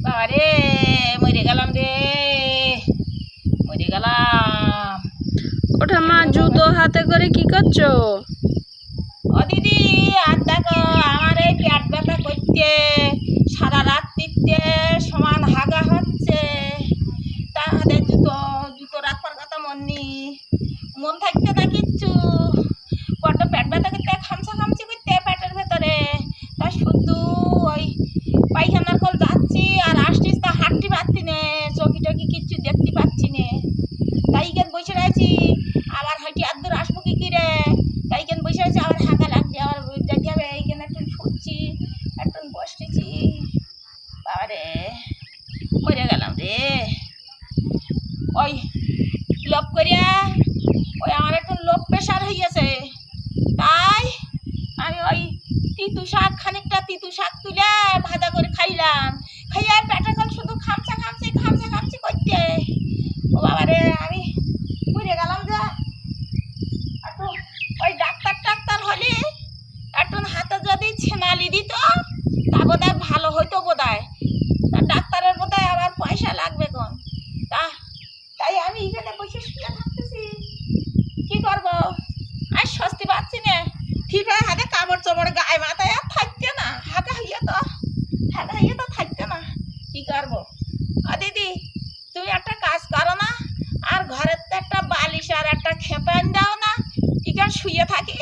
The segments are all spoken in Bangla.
বাবারে মরে গেলাম রে, মরে গেলাম। ও ঠাম্মা জুতো হাতে করে কি করছো? ও দিদি আর দেখো আমার এই পেট ব্যথা করছে, সারা রাত্রিতে সমান হাগা হচ্ছে। তা হাতে জুতো জুতো রাখবার কথা মন থাকতে না কিচ্ছু। বড্ড পেট ব্যথা করতে খামচা খামচি করতে পেটের ভেতরে। তা শুধু ওই পায়খানার কল যাচ্ছি আর আসছিস, তা হাঁটতে পারছি নে, চকি টকি কিচ্ছু দেখতে পাচ্ছি নে। তাই কেন বসে রয়েছি, আবার হাঁটি আর দূর আসবো কি রে। তাই কেন বসে রয়েছি, আবার হাঁকা লাগবে, আবার যেতে হবে। এইখানে একটু শুচ্ছি, একটু বসতেছি। বাবারে মরে গেলাম রে। ওই লোভ করিয়া ওই আমার একটু লোভ প্রেশার হইয়াছে, তাই আমি ওই তিতু শাক, খানিকটা তিতু শাক তুলে ভাজা করে খাইলাম। খাইয়া পেটের কল শুধু খামচা খামচি খামচা খামচি করতে। ও বাবারে আমি মরে গেলাম যা। একটু ওই ডাক্তার হলে একটু হাতে যদি ছেনালি দিত তা বোধহয় ভালো হইতো বোধহয়। তা ডাক্তারের বোধহয় আবার পয়সা লাগবে কোন। তাই আমি এখানে বসে শুয়ে থাকতেছি, কি করবো আর স্বস্তি পাচ্ছি না। ফিফা হাতে কামড় চমড় গায়ে মাথায় আর থাকছে না, হাঁকা হইয়া তো থাকছে না, কি করবো। দিদি তুমি একটা কাজ করো না, আর ঘরের তো একটা বালিশ আর একটা খেপে আন দাও না, এখানে শুয়ে থাকি।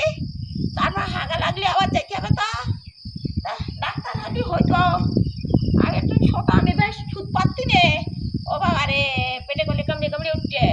তারপর হাঁকা লাগলে আবার যেতে হবে। তো ডাক্তার হলে হয়তো আর একটু ছোট, আমি বেশ ছুট পাচ্ছি নে। ও বাবা রে পেটে গলে কামড়ে কামড়ে উঠছে।